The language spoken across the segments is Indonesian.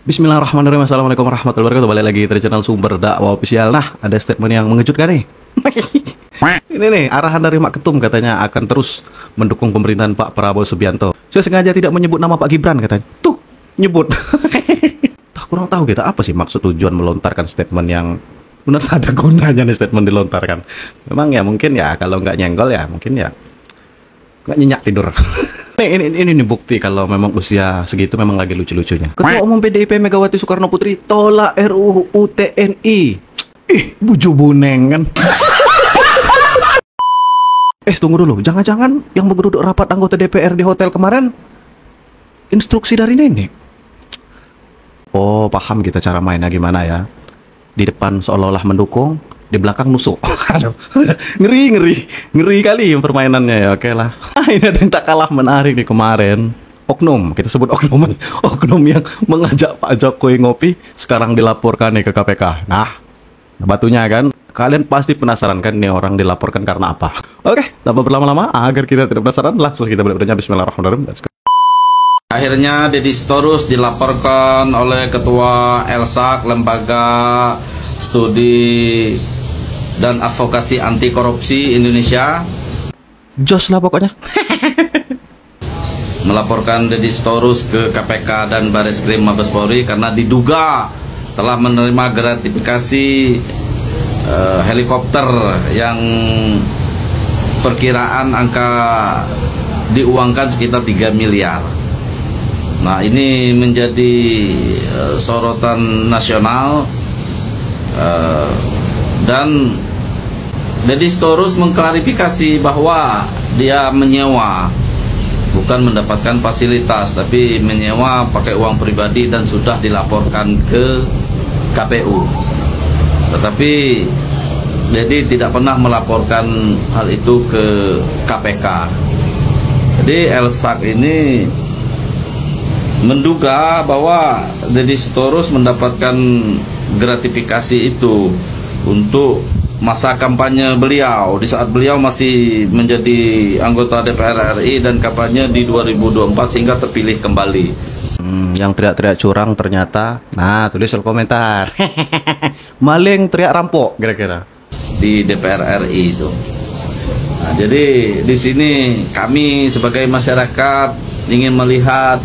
Bismillahirrahmanirrahim. Assalamualaikum warahmatullahi wabarakatuh. Balik lagi dari channel Sumber Dakwah Official. Nah, ada statement yang mengejutkan nih. Ini nih, arahan dari Mak Ketum katanya akan terus mendukung pemerintahan Pak Prabowo Subianto. Saya sengaja tidak menyebut nama Pak Gibran katanya. Tuh, nyebut. Kurang tahu kita apa sih maksud tujuan melontarkan statement yang benar ada gunanya nih statement dilontarkan. Memang ya mungkin ya kalau nggak nyenggol ya mungkin ya nggak nyenyak tidur. Ini bukti kalau memang usia segitu memang lagi lucu-lucunya. Ketua Umum PDIP Megawati Soekarno Putri tolak RUU TNI. Buju buneng kan. Tunggu dulu, jangan-jangan yang bergeruduk rapat anggota DPR di hotel kemarin instruksi dari nenek. Oh, paham kita cara mainnya gimana ya. Di depan seolah-olah mendukung, di belakang nusuk. Aduh, ngeri kali permainannya ya. Oke lah. Ini ada yang tak kalah menarik nih kemarin. Oknum, kita sebut oknum yang mengajak Pak Jokowi ngopi sekarang dilaporkan nih ke KPK. Nah, batunya kan, kalian pasti penasaran kan nih orang dilaporkan karena apa? Oke, tanpa berlama-lama, agar kita tidak penasaran, langsung kita bertanya. Bismillahirrahmanirrahim. Let's go. Akhirnya Deddy Sitorus dilaporkan oleh Ketua LSAK, Lembaga Studi dan Advokasi Anti Korupsi Indonesia, Jos lah pokoknya. melaporkan Deddy Sitorus ke KPK dan Bareskrim Mabes Polri karena diduga telah menerima gratifikasi helikopter yang perkiraan angka diuangkan sekitar 3 miliar. Nah, ini menjadi sorotan nasional, dan Deddy Sitorus mengklarifikasi bahwa dia menyewa, bukan mendapatkan fasilitas, tapi menyewa pakai uang pribadi dan sudah dilaporkan ke KPU. Tetapi Deddy tidak pernah melaporkan hal itu ke KPK. Jadi LSAK ini menduga bahwa Deddy Sitorus mendapatkan gratifikasi itu untuk masa kampanye beliau di saat beliau masih menjadi anggota DPR RI dan kampanye di 2024 sehingga terpilih kembali. Yang teriak-teriak curang ternyata, nah tulis di komentar. Maling teriak rampok kira-kira Di DPR RI itu. Nah, jadi di sini kami sebagai masyarakat ingin melihat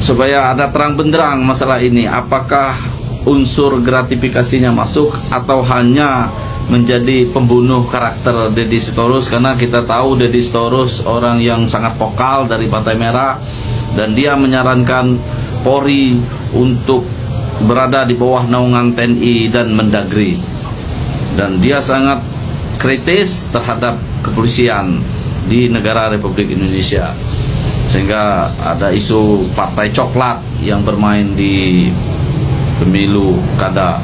supaya ada terang benderang masalah ini, apakah unsur gratifikasinya masuk atau hanya menjadi pembunuh karakter Deddy Sitorus, karena kita tahu Deddy Sitorus orang yang sangat vokal dari Partai Merah dan dia menyarankan Polri untuk berada di bawah naungan TNI dan Mendagri, dan dia sangat kritis terhadap kepolisian di negara Republik Indonesia, sehingga ada isu partai coklat yang bermain di pemilu kada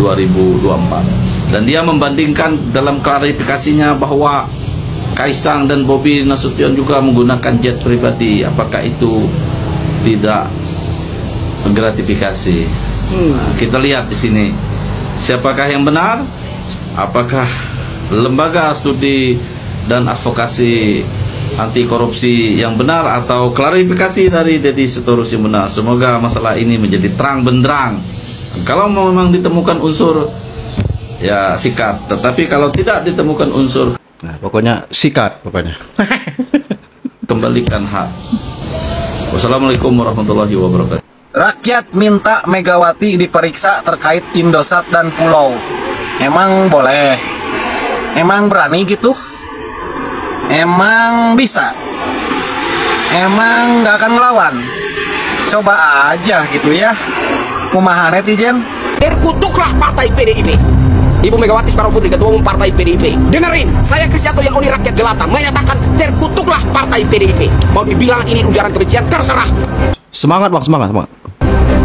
2024. Dan dia membandingkan dalam klarifikasinya bahwa Kaisang dan Bobi Nasution juga menggunakan jet pribadi. Apakah itu tidak gratifikasi? Nah, kita lihat di sini siapakah yang benar? Apakah Lembaga Studi dan Advokasi Anti Korupsi yang benar atau klarifikasi dari Deddy Sitorus yang benar? Semoga masalah ini menjadi terang benderang. Kalau memang ditemukan unsur, ya sikat. Tetapi kalau tidak ditemukan unsur, nah pokoknya sikat pokoknya. Kembalikan hak. Wassalamualaikum warahmatullahi wabarakatuh. Rakyat minta Megawati diperiksa terkait Indosat dan Pulau. Emang boleh? Emang berani gitu? Emang bisa? Emang gak akan ngelawan? Coba aja gitu ya. Kumaha netizen? Terkutuklah partai PDIP. Ibu Megawati Soekarno Putri, Ketua Umum Partai PDIP. Dengerin, saya Kristianto yang oni rakyat jelata menyatakan terkutuklah partai PDIP. Mau dibilang ini ujaran kebencian, terserah. Semangat bang, semangat.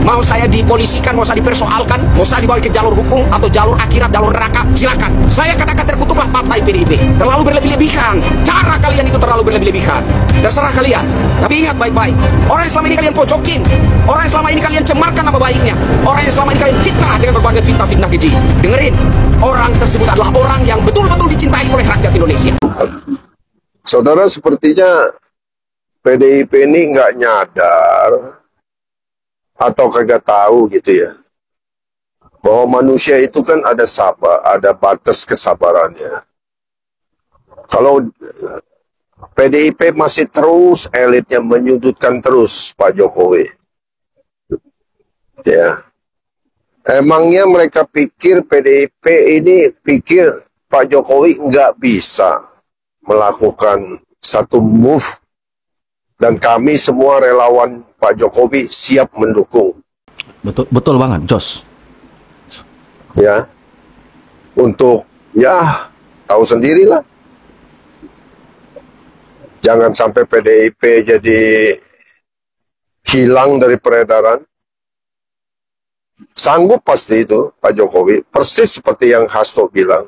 Mau saya dipolisikan, mau saya dipersoalkan, mau saya dibawa ke jalur hukum atau jalur akhirat, jalur neraka, silakan. Saya katakan terkutuklah partai PDIP. Terlalu berlebih-lebihan. Cara kalian itu terlalu berlebih-lebihan. Terserah kalian. Tapi ingat baik-baik. Orang yang selama ini kalian pojokin, orang yang selama ini kalian cemarkan nama baiknya, orang yang selama ini kalian fitnah dengan berbagai fitnah-fitnah keji. Dengerin, orang tersebut adalah orang yang betul-betul dicintai oleh rakyat Indonesia. Saudara, sepertinya PDIP ini nggak nyadar atau kagak tahu gitu ya, bahwa manusia itu kan ada ada batas kesabarannya. Kalau PDIP masih terus elitnya menyudutkan terus Pak Jokowi, ya, emangnya mereka pikir PDIP ini pikir Pak Jokowi nggak bisa melakukan satu move, dan kami semua relawan Pak Jokowi siap mendukung. Betul banget, Jos. Ya, untuk ya tahu sendirilah. Jangan sampai PDIP jadi hilang dari peredaran. Sanggup pasti itu Pak Jokowi, persis seperti yang Hasto bilang.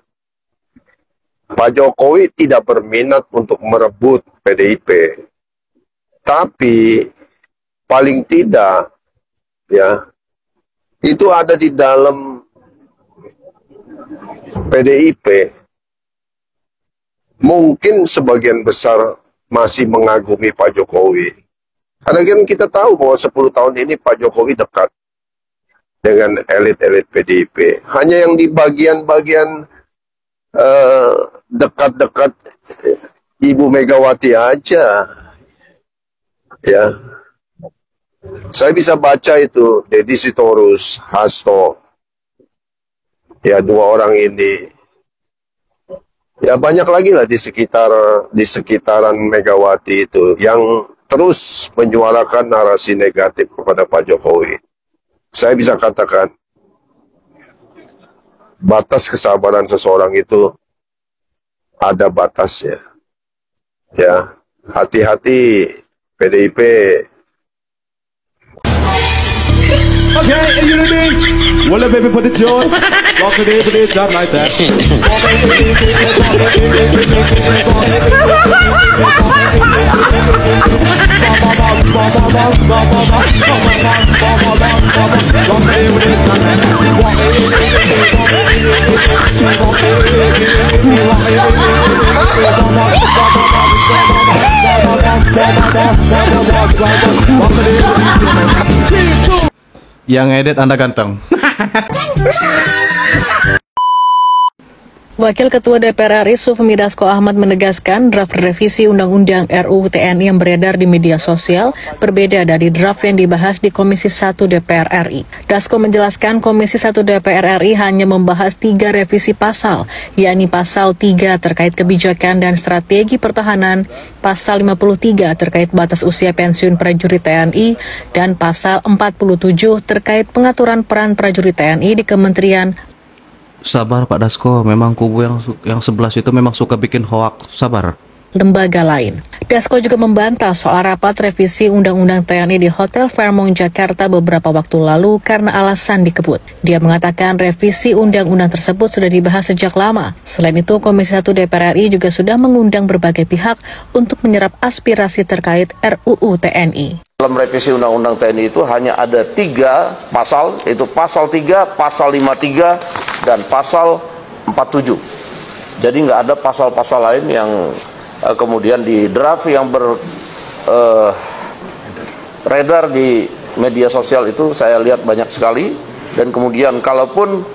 Pak Jokowi tidak berminat untuk merebut PDIP. Tapi paling tidak ya, itu ada di dalam PDIP. Mungkin sebagian besar masih mengagumi Pak Jokowi. Karena kan kita tahu bahwa 10 tahun ini Pak Jokowi dekat dengan elit-elit PDIP. Hanya yang di bagian-bagian dekat-dekat Ibu Megawati aja. Ya. Saya bisa baca itu, Deddy Sitorus, Hasto. Ya, dua orang ini. Ya, banyak lagi lah di sekitaran Megawati itu yang terus menyuarakan narasi negatif kepada Pak Jokowi. Saya bisa katakan batas kesabaran seseorang itu ada batasnya. Ya, hati-hati PDIP. Okay, you ready? Well, baby, put it on. Walk it in, put it down like that. Yang edit Anda ganteng. Wakil Ketua DPR RI Sufmi Dasko Ahmad menegaskan draft revisi Undang-Undang RUU TNI yang beredar di media sosial berbeda dari draft yang dibahas di Komisi 1 DPR RI. Dasko menjelaskan Komisi 1 DPR RI hanya membahas 3 revisi pasal, yakni Pasal 3 terkait kebijakan dan strategi pertahanan, Pasal 53 terkait batas usia pensiun prajurit TNI, dan Pasal 47 terkait pengaturan peran prajurit TNI di Kementerian. Sabar Pak Dasko, memang kubu yang sebelah itu memang suka bikin hoak. Sabar. Lembaga lain. Dasko juga membantah soal rapat revisi Undang-Undang TNI di Hotel Fairmont Jakarta beberapa waktu lalu karena alasan dikebut. Dia mengatakan revisi Undang-Undang tersebut sudah dibahas sejak lama. Selain itu, Komisi 1 DPR RI juga sudah mengundang berbagai pihak untuk menyerap aspirasi terkait RUU TNI. Dalam revisi Undang-Undang TNI itu hanya ada 3 pasal, yaitu Pasal 3, Pasal 53, dan Pasal 47. Jadi nggak ada pasal-pasal lain yang kemudian di draft yang beredar di media sosial itu saya lihat banyak sekali. Dan kemudian kalaupun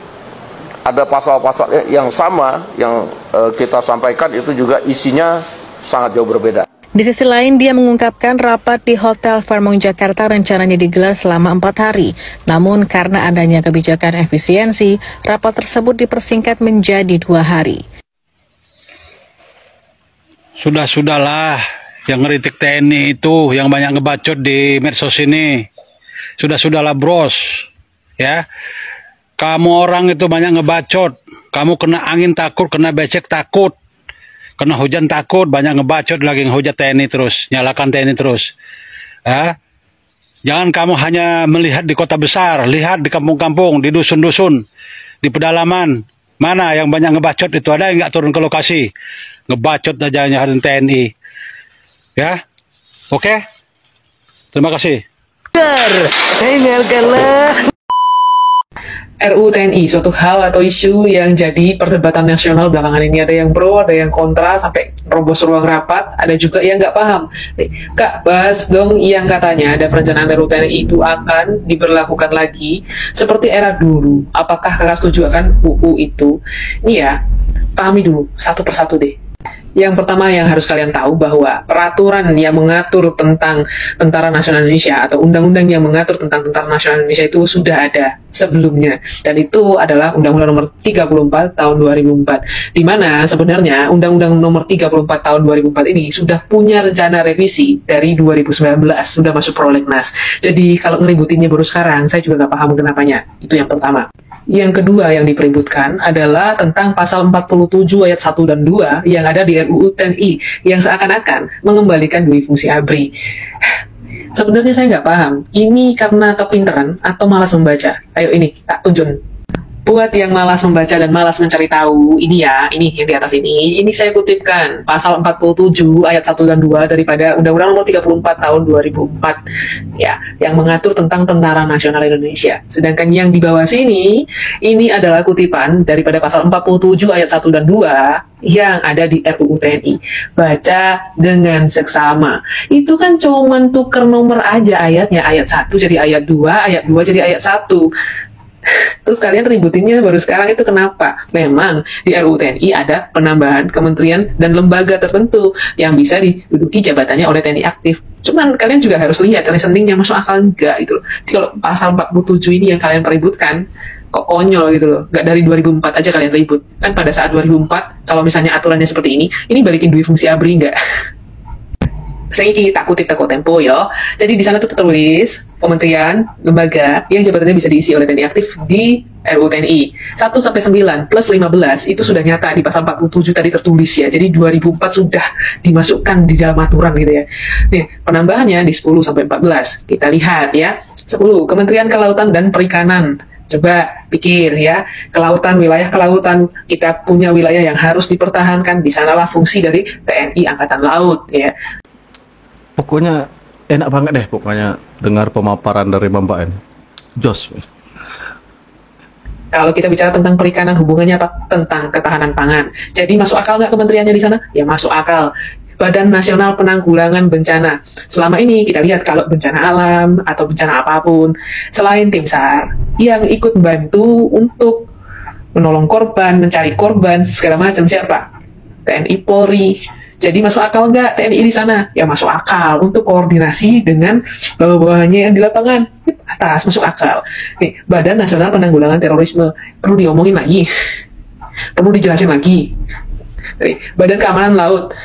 ada pasal-pasal yang sama yang kita sampaikan itu juga isinya sangat jauh berbeda. Di sisi lain, dia mengungkapkan rapat di Hotel Fairmont Jakarta rencananya digelar selama 4 hari. Namun karena adanya kebijakan efisiensi, rapat tersebut dipersingkat menjadi 2 hari. Sudahlah, yang ngeritik TNI itu, yang banyak ngebacot di medsos ini. Sudahlah bros, ya. Kamu orang itu banyak ngebacot. Kamu kena angin takut, kena becek takut. Kena hujan takut, banyak ngebacot lagi ngehujat TNI terus, nyalakan TNI terus. Ya. Jangan kamu hanya melihat di kota besar, lihat di kampung-kampung, di dusun-dusun, di pedalaman. Mana yang banyak ngebacot itu, ada yang nggak turun ke lokasi? Ngebacot aja nyalakan TNI. Ya, oke? Terima kasih. RUU TNI, suatu hal atau isu yang jadi perdebatan nasional belakangan ini. Ada yang pro, ada yang kontra, sampai robos ruang rapat, ada juga yang nggak paham. Nih, Kak, bahas dong yang katanya ada perencanaan RUU TNI itu akan diberlakukan lagi seperti era dulu. Apakah Kakak setuju akan UU itu? Ini ya, pahami dulu, satu persatu deh. Yang pertama yang harus kalian tahu bahwa peraturan yang mengatur tentang Tentara Nasional Indonesia atau undang-undang yang mengatur tentang Tentara Nasional Indonesia itu sudah ada sebelumnya, dan itu adalah Undang-Undang Nomor 34 Tahun 2004, di mana sebenarnya Undang-Undang Nomor 34 Tahun 2004 ini sudah punya rencana revisi dari 2019, sudah masuk prolegnas. Jadi kalau ngeributinnya baru sekarang, saya juga nggak paham kenapanya. Itu yang pertama. Yang kedua yang dipeributkan adalah tentang pasal 47 ayat 1 dan 2 yang ada di RUU TNI yang seakan-akan mengembalikan dui fungsi ABRI. Sebenarnya saya nggak paham, ini karena kepinteran atau malas membaca? Ayo ini, tak tunjukkan. Buat yang malas membaca dan malas mencari tahu, ini ya, ini yang di atas ini saya kutipkan pasal 47 ayat 1 dan 2 daripada Undang-Undang Nomor 34 Tahun 2004 ya, yang mengatur tentang Tentara Nasional Indonesia. Sedangkan yang di bawah sini ini adalah kutipan daripada pasal 47 ayat 1 dan 2 yang ada di RUU TNI. Baca dengan seksama. Itu kan cuman tuker nomor aja ayatnya, ayat 1 jadi ayat 2, ayat 2 jadi ayat 1. Terus kalian ributinnya baru sekarang, itu kenapa? Memang di RUU TNI ada penambahan kementerian dan lembaga tertentu yang bisa diduduki jabatannya oleh TNI aktif. Cuman kalian juga harus lihat reasoningnya masuk akal enggak gitu loh. Jadi kalau pasal 47 ini yang kalian peributkan kok konyol gitu loh. Enggak dari 2004 aja kalian ribut. Kan pada saat 2004 kalau misalnya aturannya seperti ini balikin dui fungsi ABRI enggak? Saya tak kutip teko tempo ya. Jadi di sana tuh tertulis kementerian, lembaga yang jabatannya bisa diisi oleh TNI aktif di RUU TNI. 1 sampai 9 plus 15 itu sudah nyata di pasal 47 tadi tertulis ya. Jadi 2004 sudah dimasukkan di dalam aturan gitu ya. Nih, penambahannya di 10 sampai 14. Kita lihat ya. 10 Kementerian Kelautan dan Perikanan. Coba pikir ya, kelautan, wilayah kelautan, kita punya wilayah yang harus dipertahankan. Di sanalah fungsi dari TNI Angkatan Laut ya. Pokoknya enak banget deh pokoknya dengar pemaparan dari Mbak ini. Jos. Kalau kita bicara tentang perikanan, hubungannya apa? Tentang ketahanan pangan. Jadi masuk akal nggak kementeriannya di sana? Ya masuk akal. Badan Nasional Penanggulangan Bencana. Selama ini kita lihat kalau bencana alam atau bencana apapun, selain tim SAR yang ikut membantu untuk menolong korban, mencari korban, segala macam, siapa? TNI Polri. Jadi masuk akal nggak TNI di sana? Ya masuk akal untuk koordinasi dengan bawah-bawahnya yang di lapangan. Atas masuk akal. Nih, Badan Nasional Penanggulangan Terorisme perlu diomongin lagi, perlu dijelasin lagi. Nih, Badan Keamanan Laut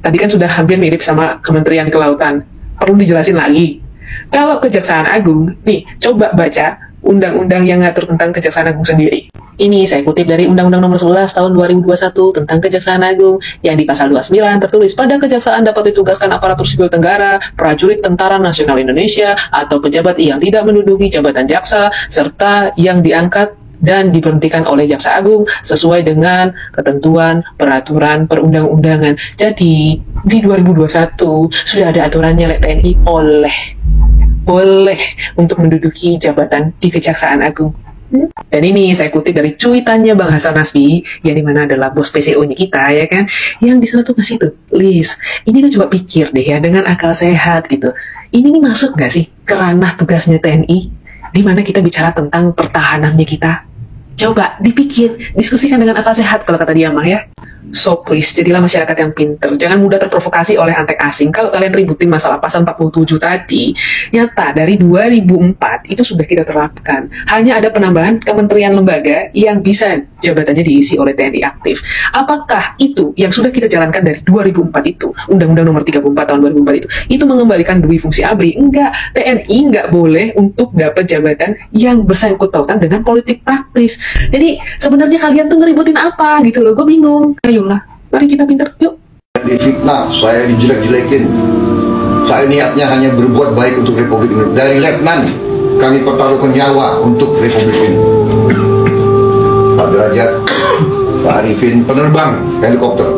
tadi kan sudah hampir mirip sama Kementerian Kelautan, perlu dijelasin lagi. Kalau Kejaksaan Agung, nih coba baca undang-undang yang ngatur tentang Kejaksaan Agung sendiri. Ini saya kutip dari Undang-Undang Nomor 11 Tahun 2021 tentang Kejaksaan Agung yang di pasal 29 tertulis pada kejaksaan dapat ditugaskan aparatur sipil negara, prajurit Tentara Nasional Indonesia atau pejabat yang tidak menduduki jabatan jaksa serta yang diangkat dan diberhentikan oleh Jaksa Agung sesuai dengan ketentuan peraturan perundang-undangan. Jadi di 2021 sudah ada aturannya TNI boleh untuk menduduki jabatan di Kejaksaan Agung. Dan ini saya kutip dari cuitannya Bang Hasan Nasbi, yang dimana adalah bos PCO-nya kita ya kan, yang di sana tuh ngasih tuh, Liz, ini tuh coba pikir deh ya dengan akal sehat gitu. Ini nih masuk nggak sih ke ranah tugasnya TNI, di mana kita bicara tentang pertahanannya kita? Coba dipikir, diskusikan dengan akal sehat kalau kata dia mah ya. So please, jadilah masyarakat yang pinter. Jangan mudah terprovokasi oleh antek asing. Kalau kalian ributin masalah pasal 47 tadi, nyata dari 2004 itu sudah kita terapkan. Hanya ada penambahan kementerian lembaga yang bisa jabatannya diisi oleh TNI aktif. Apakah itu yang sudah kita jalankan dari 2004 itu, Undang-Undang Nomor 34 Tahun 2004 itu mengembalikan dui fungsi ABRI? Enggak, TNI enggak boleh untuk dapat jabatan yang bersangkut pautan dengan politik praktis. Jadi sebenarnya kalian tuh ngeributin apa gitu loh, gue bingung. Ayolah, mari kita pintar, yuk. Difitnah, saya dijelek-jelekin. Saya niatnya hanya berbuat baik untuk Republik ini. Dari letnan, kami pertaruhkan nyawa untuk Republik ini. Pak Derajat, Pak Arifin, penerbang helikopter.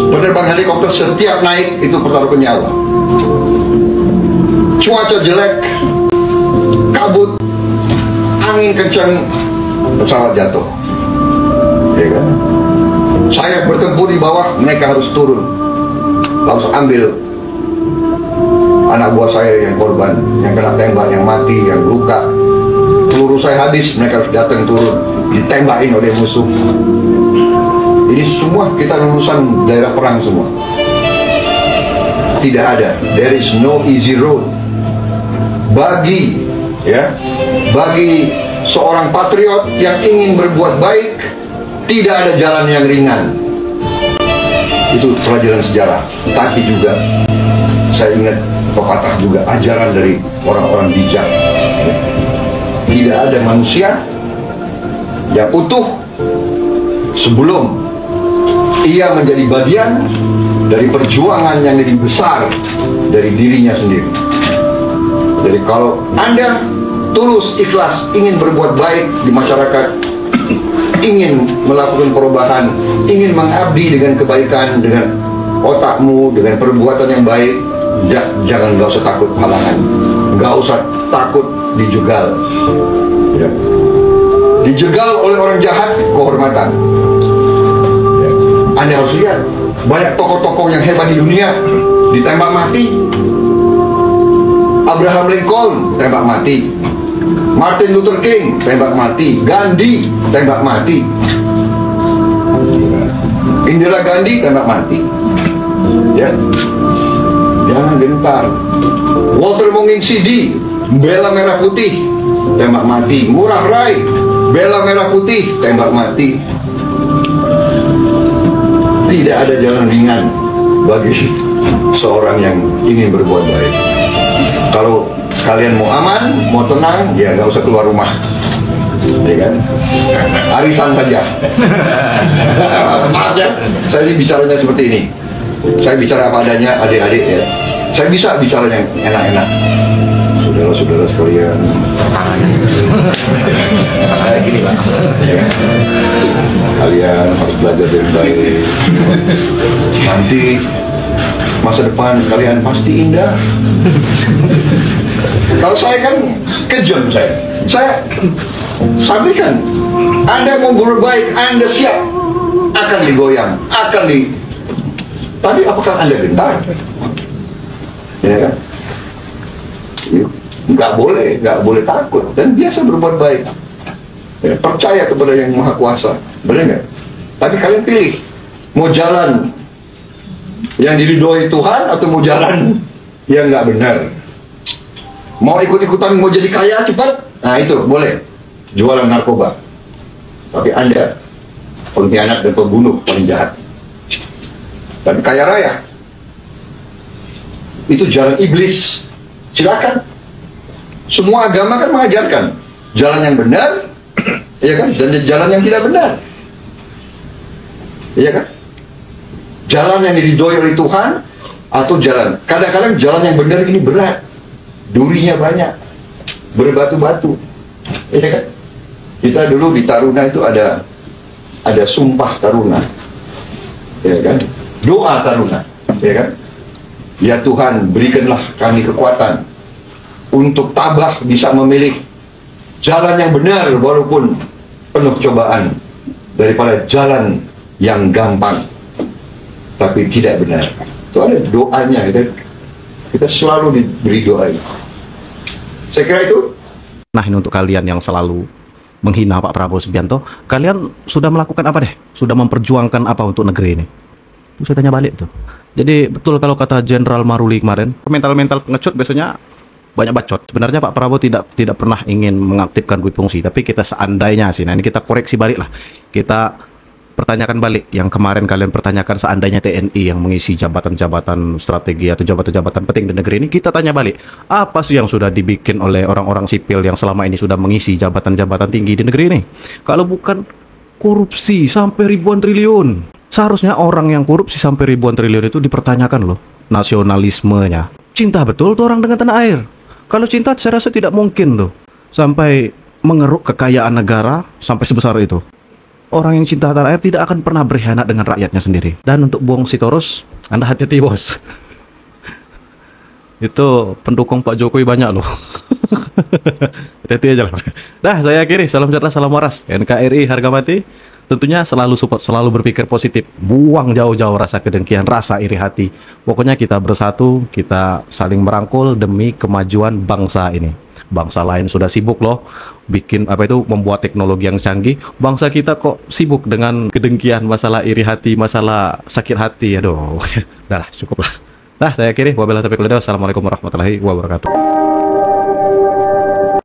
Penerbang helikopter setiap naik itu pertaruhkan nyawa. Cuaca jelek, kabut, angin kencang, pesawat jatuh. Ya kan? Saya bertempur di bawah, mereka harus turun, harus ambil anak buah saya yang korban, yang kena tembak, yang mati, yang luka. Peluru saya habis, mereka harus datang turun, ditembakin oleh musuh. Ini semua kita lulusan daerah perang semua. Tidak ada, there is no easy road. Bagi seorang patriot yang ingin berbuat baik, tidak ada jalan yang ringan. Itu pelajaran sejarah. Tapi juga saya ingat pepatah juga, ajaran dari orang-orang bijak. Tidak ada manusia yang utuh sebelum ia menjadi bagian dari perjuangan yang lebih besar dari dirinya sendiri. Jadi kalau Anda tulus, ikhlas, ingin berbuat baik di masyarakat, ingin melakukan perubahan, ingin mengabdi dengan kebaikan, dengan otakmu, dengan perbuatan yang baik, jangan, nggak usah takut halangan, nggak usah takut dijegal. Ya. Dijegal oleh orang jahat, kehormatan. Ya. Anda harus lihat, banyak tokoh-tokoh yang hebat di dunia ditembak mati. Abraham Lincoln tembak mati, Martin Luther King tembak mati, Gandhi tembak mati, Indira Gandhi tembak mati. Ya, jangan gentar. Walter Monginsidi bela merah putih, tembak mati. Ngurah Rai bela merah putih, tembak mati. Tidak ada jalan ringan bagi seorang yang ingin berbuat baik. Kalau kalian mau aman, mau tenang, ya nggak usah keluar rumah, ya kan? Arisan saja. Maaf ya, saya bicaranya seperti ini. Saya bicara apa adanya, adik-adik ya. Saya bisa bicara yang enak-enak. Saudara-saudara sekalian. Kayak gini Pak. Ya. Kalian harus belajar dengan baik. Nanti masa depan kalian pasti indah. Kalau saya kan kejam, saya sampaikan, Anda mau berbaik, Anda siap, akan digoyang, tapi apakah Anda gentar? Ya kan? Nggak boleh takut dan biasa berbuat baik. Ya, percaya kepada yang Maha Kuasa, benar nggak? Tapi kalian pilih, mau jalan yang diridhoi Tuhan atau mau jalan yang nggak benar. Mau ikut-ikutan, mau jadi kaya cepat, nah itu boleh, jualan narkoba. Tapi Anda pengkhianat dan pembunuh paling jahat. Tapi kaya raya, itu jalan iblis. Silakan. Semua agama kan mengajarkan jalan yang benar, ya kan, dan jalan yang tidak benar, ya kan. Jalan yang diridhoi oleh Tuhan atau jalan. Kadang-kadang jalan yang benar ini berat, durinya banyak, berbatu-batu, ya kan. Kita dulu di Taruna itu ada sumpah Taruna, ya kan, doa Taruna, ya kan. Ya Tuhan, berikanlah kami kekuatan untuk tabah bisa memilih jalan yang benar walaupun penuh cobaan, daripada jalan yang gampang tapi tidak benar. Itu ada doanya, kita selalu diberi doa. Saya kira itu. Nah, ini untuk kalian yang selalu menghina Pak Prabowo Subianto, kalian sudah melakukan apa deh? Sudah memperjuangkan apa untuk negeri ini? Itu saya tanya balik tuh. Jadi betul kalau kata Jenderal Maruli kemarin, mental pengecut biasanya banyak bacot. Sebenarnya Pak Prabowo tidak pernah ingin mengaktifkan duifungsi, tapi kita seandainya sih, nah ini kita koreksi balik lah. Kita pertanyakan balik yang kemarin kalian pertanyakan, seandainya TNI yang mengisi jabatan-jabatan strategi atau jabatan-jabatan penting di negeri ini, kita tanya balik, apa sih yang sudah dibikin oleh orang-orang sipil yang selama ini sudah mengisi jabatan-jabatan tinggi di negeri ini? Kalau bukan korupsi sampai ribuan triliun. Seharusnya orang yang korupsi sampai ribuan triliun itu dipertanyakan loh nasionalismenya. Cinta betul tuh orang dengan tanah air. Kalau cinta saya rasa tidak mungkin tuh sampai mengeruk kekayaan negara sampai sebesar itu. Orang yang cinta tanah air tidak akan pernah berkhianat dengan rakyatnya sendiri. Dan untuk Bung Sitorus, Anda hati-hati bos. Itu pendukung Pak Jokowi banyak loh. Hati-hati aja lah. Dah, saya akhiri. Salam cerdas, salam waras. NKRI harga mati. Tentunya selalu support, selalu berpikir positif. Buang jauh-jauh rasa kedengkian, rasa iri hati. Pokoknya kita bersatu, kita saling merangkul demi kemajuan bangsa ini. Bangsa lain sudah sibuk loh bikin membuat teknologi yang canggih. Bangsa kita kok sibuk dengan kedengkian, masalah iri hati, masalah sakit hati. Aduh. Dah lah, cukup lah. Nah, saya akhiri. Wabillahi taufiq wal hidayah. Assalamualaikum warahmatullahi wabarakatuh.